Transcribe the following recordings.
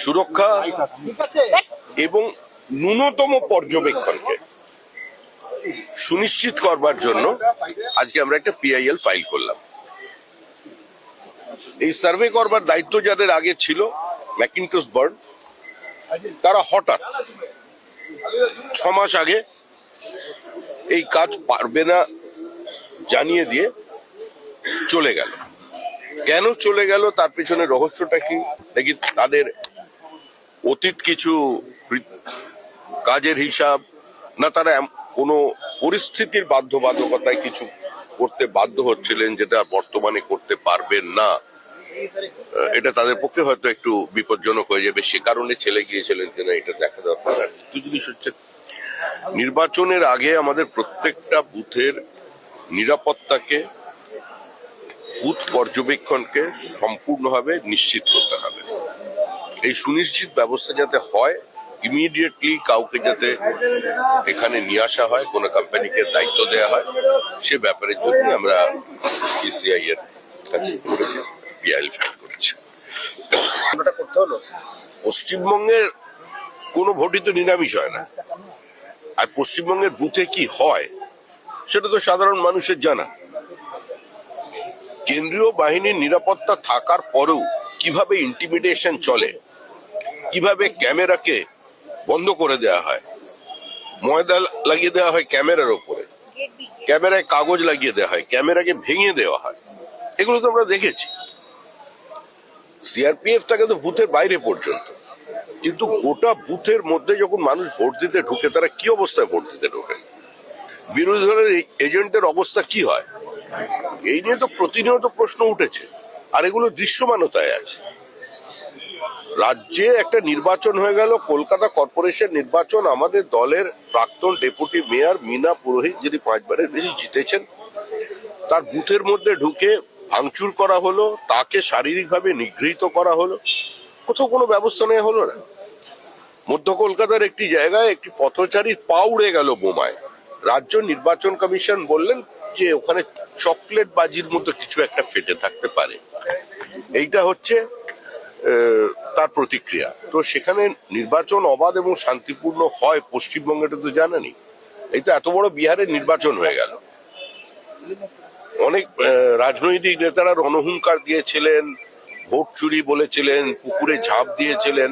সুরক্ষা এবং ন্যূনতম পর্যবেক্ষণকে সুনিশ্চিত করবার জন্য আজকে আমরা একটা পিআইএল ফাইল করলাম। এই সার্ভে করবার দায়িত্ব যাদের আগে ছিল ম্যাকিন্টশ বার্ড, তারা হঠাৎ 6 মাস আগে এই কাজ পারবে না জানিয়ে দিয়ে চলে গেল। কেন চলে গেল তার পেছনে রহস্যটা কি? নাকি তাদের অতীত কিছু কাজের হিসাব, না তারা কোনো পরিস্থিতির বাধ্যবাধকতায় কিছু করতে বাধ্য হচ্ছিলেন যেটা বর্তমানে করতে পারবেন না? এটা তাদের পক্ষে হয়তো একটু বিপজ্জনক হয়ে যাবে, সে কারণে ছেলে গিয়েছিলেন কিনা এটা দেখা দরকার। আর দ্বিতীয় জিনিস হচ্ছে, নির্বাচনের আগে আমাদের প্রত্যেকটা বুথের নিরাপত্তাকে, বুথ পর্যবেক্ষণকে সম্পূর্ণভাবে নিশ্চিত করতে হবে। এই সুনিশ্চিত ব্যবস্থা যাতে হয়, ইমিডিয়েটলি কাউকে যাতে এখানে নিয়ে আসা হয়, কোনো কোম্পানিকে দায়িত্ব দেওয়া হয়, সে ব্যাপারের জন্য আমরা ইসিআই এর কাছে পিআইএল ফাইল করেছি। পশ্চিমবঙ্গের কোনো ভোটই তো নিরামিষ হয় না, আর পশ্চিমবঙ্গের বুথে কি হয় সেটা তো সাধারণ মানুষের জানা। কেন্দ্রীয় বাহিনীর নিরাপত্তা থাকার পরেও কিভাবে ইন্টিমিডেশন চলে, কিভাবে ক্যামেরাকে বন্ধ করে দেওয়া হয়, ময়দা লাগিয়ে দেওয়া হয় ক্যামেরার ওপরে, ক্যামেরায় কাগজ লাগিয়ে দেওয়া হয়, ক্যামেরাকে ভেঙে দেওয়া হয়, এগুলো তো আমরা দেখেছি। সিআরপিএফ থাকে তো বুথের বাইরে পর্যন্ত, কিন্তু গোটা বুথের মধ্যে যখন মানুষ ভোট দিতে ঢুকে, তারা কি অবস্থায় ভোট দিতে ঢোকেন, বিরোধী দলের এজেন্টের অবস্থা কি হয়, এই নিয়ে তো প্রতিনিয়ত প্রশ্ন উঠেছে। আর এগুলো দৃশ্যমানতায় আছে। রাজ্যে একটা নির্বাচন হয়ে গেল, কলকাতা কর্পোরেশন নির্বাচন, আমাদের দলের প্রাক্তন ডেপুটি মেয়র মীনা পুরোহিত, যিনি 5 বারের বেশি জিতেছেন, তার বুথের মধ্যে ঢুকে ভাঙচুর করা হলো, তাকে শারীরিকভাবে নিগৃহীত করা হলো, কোথাও কোনো ব্যবস্থা নেওয়া হলো না। মধ্য কলকাতার একটি জায়গায় একটি পথচারীর পা উড়ে গেল বোমায়। রাজ্য নির্বাচন কমিশন বললেন যে ওখানে চকলেট বাজির মতো কিছু একটা ফেটে থাকতে পারে। এইটা হচ্ছে তার প্রতিক্রিয়া। তো সেখানে নির্বাচন অবাধ এবং শান্তিপূর্ণ হয় পশ্চিমবঙ্গে তো জানেনি। এই তো এত বড় বিহারের নির্বাচন হয়ে গেল। অনেক রাজনৈতিক নেতারা রণহুঙ্কার দিয়েছিলেন, ভোট চুরি বলেছিলেন, পুকুরে ঝাঁপ দিয়েছিলেন,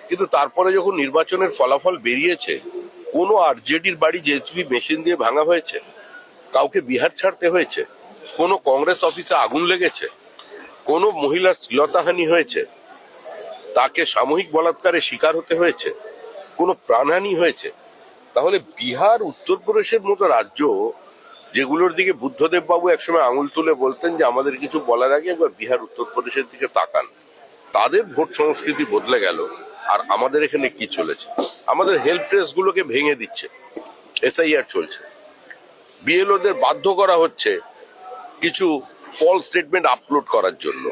কিন্তু তারপরে যখন নির্বাচনের ফলাফল বেরিয়েছে, কোনো আরজেডির বাড়ি জেসিবি মেশিন দিয়ে ভাঙা হয়েছে, কাউকে বিহার ছাড়তে হয়েছে, কোনো কংগ্রেস অফিসে আগুন লেগেছে, কোনো মহিলার শ্লীলতাহানি হয়েছে, তাকে সামূহিক বলাৎকারের শিকার হতে হয়েছে, কোনো প্রাণহানি হয়েছে, তাহলে বিহার, উত্তরপ্রদেশের মতো রাজ্য, যেগুলোর দিকে বুদ্ধদেব বাবু একসময় আঙুল তুলে বলতেন যে আমাদের কিছু বলার আগে একবার বিহার, উত্তরপ্রদেশের দিকে তাকান, তাদের ভোট সংস্কৃতি বদলে গেল। আর আমাদের এখানে কি চলেছে? আমাদের হেল্প ডেস্ক গুলোকে ভেঙে দিচ্ছে, এসআইআর চলছে, বিএলওদের বাধ্য করা হচ্ছে কিছু ফলস স্টেটমেন্ট আপলোড করার জন্য।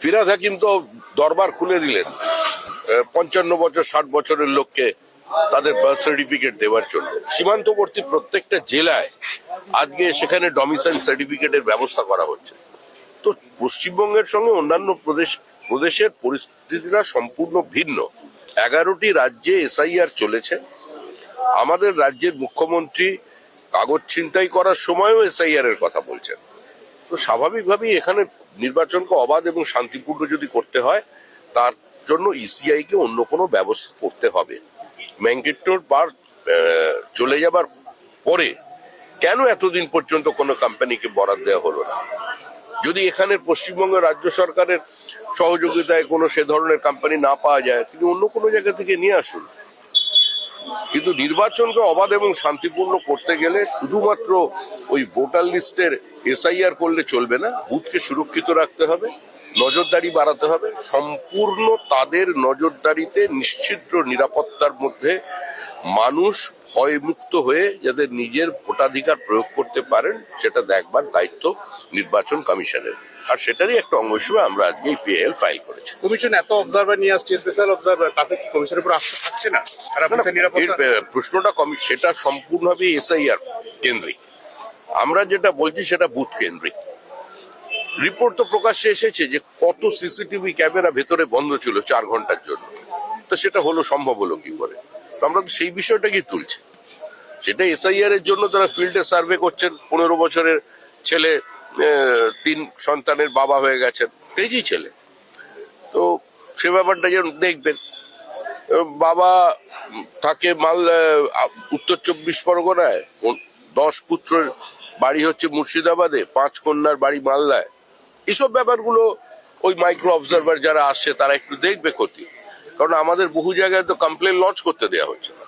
ফিরাদ হাকিম তো দরবার খুলে দিলেন 55 বছর 60 বছরের লোককে তাদের বার্থ সার্টিফিকেট দেওয়ার জন্য। সীমান্তবর্তী প্রত্যেকটা জেলায় আজকে সেখানে ডমিসাইল সার্টিফিকেটের ব্যবস্থা করা হচ্ছে। তো পশ্চিমবঙ্গের সঙ্গে অন্যান্য প্রদেশের পরিস্থিতিটা সম্পূর্ণ ভিন্ন। 11টি রাজ্যে এসআইআর চলেছে। আমাদের রাজ্যের মুখ্যমন্ত্রী কাগজ ছিনতাই করার সময়ও এসআইআর এর কথা বলছেন। তো স্বাভাবিকভাবেই এখানে নির্বাচনকে অবাধ এবং শান্তিপূর্ণ যদি করতে হয়, তার জন্য ইসিআই কে অন্য কোনো ব্যবস্থা করতে হবে। ম্যান্ডেটর বার চলে যাবার পরে কেন এতদিন পর্যন্ত কোনো কোম্পানিকে বরাদ দেওয়া হলো না? যদি এখানে পশ্চিমবঙ্গের রাজ্য সরকারের সহযোগিতায় কোনো সে ধরনের কোম্পানি না পাওয়া যায়, তিনি অন্য কোনো জায়গা থেকে নিয়ে আসুন। কিন্তু নির্বাচনকে অবাধ এবং শান্তিপূর্ণ করতে গেলে শুধুমাত্র ওই ভোটার লিস্টের এসআইআর করলে চলবে না, বুথকে সুরক্ষিত রাখতে হবে, নজরদারি বাড়াতে হবে। সম্পূর্ণ তাদের নজরদারিতে নিশ্চিত নিরাপত্তার মধ্যে মানুষ ভয়মুক্ত হয়ে যাতে নিজের ভোটাধিকার প্রয়োগ করতে পারেন, সেটা দেখবার দায়িত্ব নির্বাচন কমিশনের। আর সেটারই একটা অঙ্গ হিসেবে আমরা আজকে এই পিএল ফাইল করেছি। কমিশন এত অবজারভার নিয়ে আসছে, স্পেশাল অবজারভার, তাতে কি কমিশনের উপর আস্থা থাকছে না? প্রশ্নটা সেটা সম্পূর্ণভাবে এসআইআর কেন্দ্রিক। আমরা যেটা বলছি সেটা বুথ কেন্দ্রিক। রিপোর্ট তো প্রকাশ্যে এসেছে যে কত সিসিটিভি ক্যামেরা ভেতরে বন্ধ ছিল 4 ঘন্টার জন্য। তো সেটা সম্ভব হলো কি করে? তো আমরা তো সেই বিষয়টাকেই তুলছি। সেটা এসআইআর এর জন্য তারা ফিল্ডে সার্ভে করছেন। 15 বছরের ছেলে 3 সন্তানের বাবা হয়ে গেছেন, তেজি ছেলে। তো সে ব্যাপারটা যেন দেখবেন। বাবা থাকে উত্তর 24 পরগনায়, 10 পুত্রের বাড়ি হচ্ছে মুর্শিদাবাদে, 5 কন্যার বাড়ি মালদায়। এইসব ব্যাপারগুলো ওই মাইক্রো অবজারভার যারা আসছে তারা একটু দেখবে ক্ষতি। কারণ আমাদের বহু জায়গায় তো কমপ্লেন লঞ্চ করতে দেওয়া হচ্ছে না,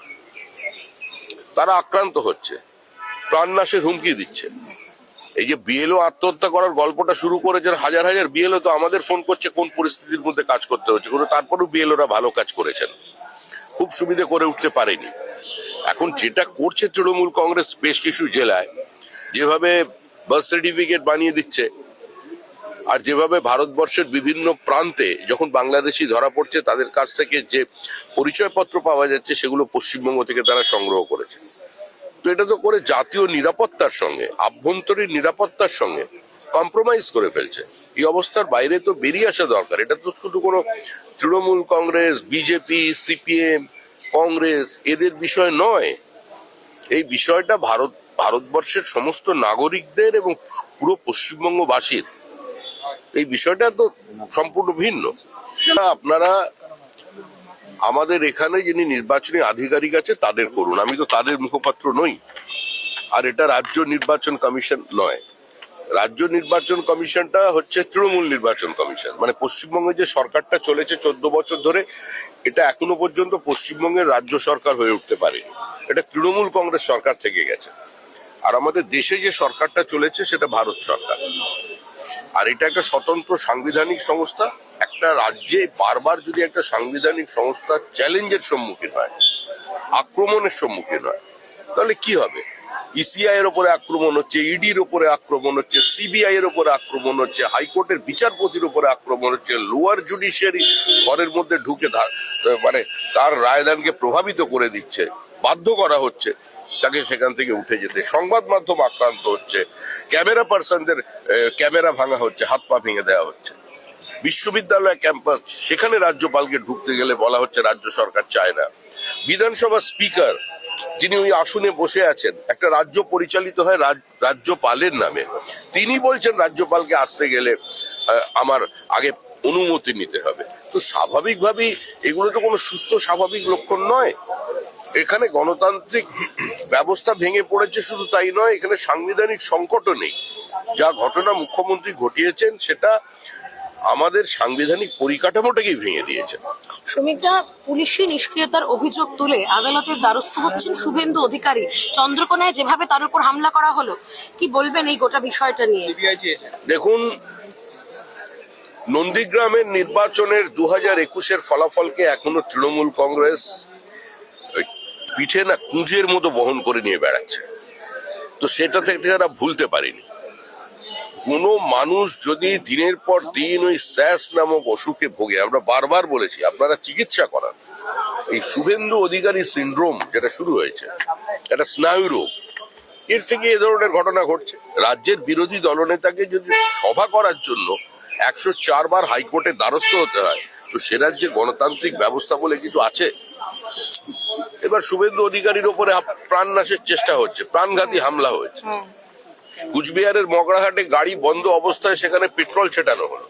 তারা আক্রান্ত হচ্ছে, প্রাণনাশের হুমকি দিচ্ছে। এই যে বিএলও আত্মহত্যা করার গল্পটা শুরু করেছেন, হাজার হাজার বিএলও তো আমাদের ফোন করছে কোন পরিস্থিতির মধ্যে কাজ করতে হচ্ছে, কিন্তু তারপরেও বিএলওরা ভালো কাজ করেছেন, খুব সুবিধে করে উঠতে পারেনি। এখন যেটা করছে তৃণমূল কংগ্রেস বেশ কিছু জেলায়, যেভাবে বার্থ সার্টিফিকেট বানিয়ে দিচ্ছে, আর যেভাবে ভারতবর্ষের বিভিন্ন প্রান্তে যখন বাংলাদেশি ধরা পড়ছে তাদের কাছ থেকে যে পরিচয়পত্র পাওয়া যাচ্ছে সেগুলো পশ্চিমবঙ্গ থেকে তারা সংগ্রহ করেছে। তো এটা তো করে জাতীয় নিরাপত্তার সঙ্গে, আভ্যন্তরীণ নিরাপত্তার সঙ্গে কম্প্রোমাইজ করে ফেলছে। এই অবস্থার বাইরে তো বেরিয়ে আসা দরকার। এটা তো শুধু কোনো তৃণমূল কংগ্রেস, বিজেপি, সিপিএম, কংগ্রেস এদের বিষয় নয়। এই বিষয়টা ভারতবর্ষের সমস্ত নাগরিকদের এবং পুরো পশ্চিমবঙ্গবাসীর। এই বিষয়টা তো সম্পূর্ণ ভিন্ন। আপনারা আমাদের এখানে যিনি নির্বাচনী আধিকারিক আছে তাদের করুন, আমি তো তাদের মুখপাত্র নই। আর এটা রাজ্য নির্বাচন কমিশন নয়। রাজ্য নির্বাচন কমিশনটা হচ্ছে তৃণমূল নির্বাচন কমিশন। মানে পশ্চিমবঙ্গে যে সরকারটা চলেছে 14 বছর ধরে, এটা এখনো পর্যন্ত পশ্চিমবঙ্গের রাজ্য সরকার হয়ে উঠতে পারেনি। এটা তৃণমূল কংগ্রেস সরকার থেকে গেছে। আর আমাদের দেশে যে সরকারটা চলেছে সেটা ভারত সরকার। আর এটা একটা স্বতন্ত্র সাংবিধানিক সংস্থা। একটা রাজ্যে বারবার যদি একটা সাংবিধানিক সংস্থা চ্যালেঞ্জের সম্মুখীন হয়, আক্রমণের সম্মুখীন হয়, তাহলে কি হবে? ইসিআই এর উপরে আক্রমণ হচ্ছে, ইডির উপরে আক্রমণ হচ্ছে, সিবিআই এর উপরে আক্রমণ হচ্ছে, হাইকোর্টের বিচারপতির উপরে আক্রমণ হচ্ছে, লোয়ার জুডিশিয়ারি ঘরের মধ্যে ঢুকে মানে তার রায়দানকে প্রভাবিত করে দিচ্ছে, বাধ্য করা হচ্ছে তাকে সেখান থেকে উঠে যেতে। সংবাদ মাধ্যম আক্রান্ত হচ্ছে, ক্যামেরা পার্সনদের ক্যামেরা ভাঙা হচ্ছে, হাত পা ভেঙে দেওয়া হচ্ছে। বিশ্ববিদ্যালয় ক্যাম্পাস, সেখানে রাজ্যপালকে ঢুকতে গেলে বলা হচ্ছে রাজ্য সরকার চায় না। বিধানসভা স্পিকার যিনি ওই আসনে বসে আছেন, একটা রাজ্য পরিচালিত হয় রাজ্যপালের নামে, তিনি বলছেন রাজ্যপালকে আসতে গেলে আমার আগে অনুমতি নিতে হবে। তো স্বাভাবিকভাবেই এগুলো তো কোনো সুস্থ স্বাভাবিক লক্ষণ নয়। এখানে গণতান্ত্রিক ব্যবস্থা ভেঙে পড়েছে, শুধু তাই নয়, এখানে সাংবিধানিক সংকটও নেই। যা ঘটনা মুখ্যমন্ত্রী ঘটিয়েছেন সেটা আমাদের সাংবিধানিক পরিকাঠামোটাকেই ভেঙে দিয়েছে। শ্রমিকরা পুলিশি নিষ্ক্রিয়তার অভিযোগ তুলে আদালতের দ্বারস্থ হচ্ছেন শুভেন্দু অধিকারী। চন্দ্রকোনায় যেভাবে তার উপর হামলা করা হলো, কি বলবেন এই গোটা বিষয়টা নিয়ে? দেখুন, নন্দীগ্রামের নির্বাচনের 2021-এর ফলাফলকে এখনো তৃণমূল কংগ্রেস পিঠে না কুঁজের মতো বহন করে নিয়ে বেড়াচ্ছে। তো সেটা থেকে তারা ভুলতে পারেনি। কোনো মানুষ যদি দিনের পর দিন ওই স্যাস নামক অসুখে ভোগে, আমরা বারবার বলেছি আপনারা চিকিৎসা করান। এই শুভেন্দু অধিকারী সিন্ড্রোম যেটা শুরু হয়েছে, একটা স্নায়ু রোগ, এর থেকে এ ধরনের ঘটনা ঘটছে। রাজ্যের বিরোধী দলনেতাকে যদি সভা করার জন্য 104 বার হাইকোর্টের দ্বারস্থ হতে হয়, তো সে রাজ্যে গণতান্ত্রিক ব্যবস্থা বলে কিছু আছে? এবার শুভেন্দু অধিকারীর উপরে প্রাণনাশের চেষ্টা হচ্ছে, প্রাণঘাতী হামলা হয়েছে। কুচবিহারের মগরাহাটে গাড়ি বন্ধ অবস্থায় সেখানে পেট্রোল ছেটানো হলো।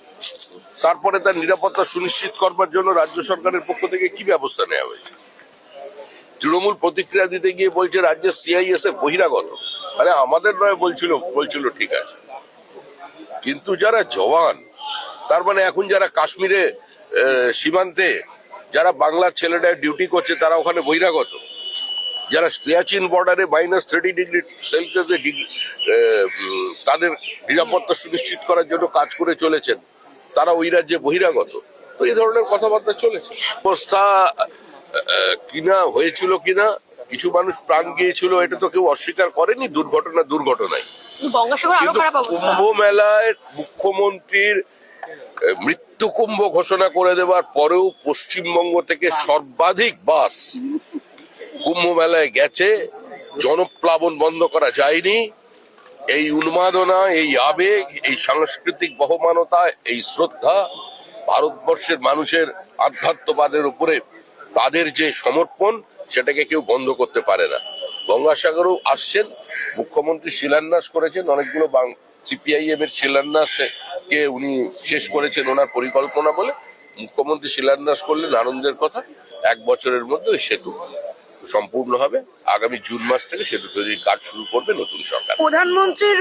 তারপরে তার নিরাপত্তা সুনিশ্চিত করবার জন্য রাজ্য সরকারের পক্ষ থেকে কি ব্যবস্থা নেওয়া হয়েছে? তৃণমূল প্রতিক্রিয়া দিতে গিয়ে বলছে রাজ্যের সিআইএসএফ বহিরাগত। মানে আমাদের নয় বলছিল ঠিক আছে, কিন্তু যারা জওয়ান, তার মানে এখন যারা কাশ্মীরে সীমান্তে যারা বাংলার ছেলেরা ডিউটি করছে তারা ওখানে বহিরাগত? যারা সিয়াচিন বর্ডারে -30°C তাদের নিরাপত্তা সুনিশ্চিত করার জন্য কাজ করে চলেছেন, তারা ওই রাজ্যে বহিরাগত? তো এই ধরনের কথাবার্তা চলেছে। অবস্থা কিনা হয়েছিল কিনা, কিছু মানুষ প্রাণ গিয়েছিল, এটা তো কেউ অস্বীকার করেনি। দুর্ঘটনায় কিন্তু কুম্ভ মেলায় মুখ্যমন্ত্রীর মৃত্যু কুম্ভ ঘোষণা করে দেওয়ার পরেও পশ্চিমবঙ্গ থেকে সর্বাধিক বাস কুম্ভ মেলায় গেছে, জনপ্লাবন বন্ধ করা যায়নি। এই উন্মাদনা, এই আবেগ, এই সাংস্কৃতিক বহমানতা, এই শ্রদ্ধা, ভারতবর্ষের মানুষের আধ্যাত্মবাদের উপরে তাদের যে সমর্পণ, সেটাকে কেউ বন্ধ করতে পারে না। গঙ্গাসাগরও আসছেন, মুখ্যমন্ত্রী শিলান্যাস করেছেন, অনেকগুলো সিপিআইএম এর শিলান্যাস কে উনি শেষ করেছেন ওনার পরিকল্পনা বলে। মুখ্যমন্ত্রী শিলান্যাস করলেন, আনন্দের কথা। 1 বছরের মধ্যে ওই সেতু সম্পূর্ণ হবে। আগামী জুন মাস থেকে সেতু তৈরির কাজ শুরু করবে নতুন সরকার। প্রধানমন্ত্রীর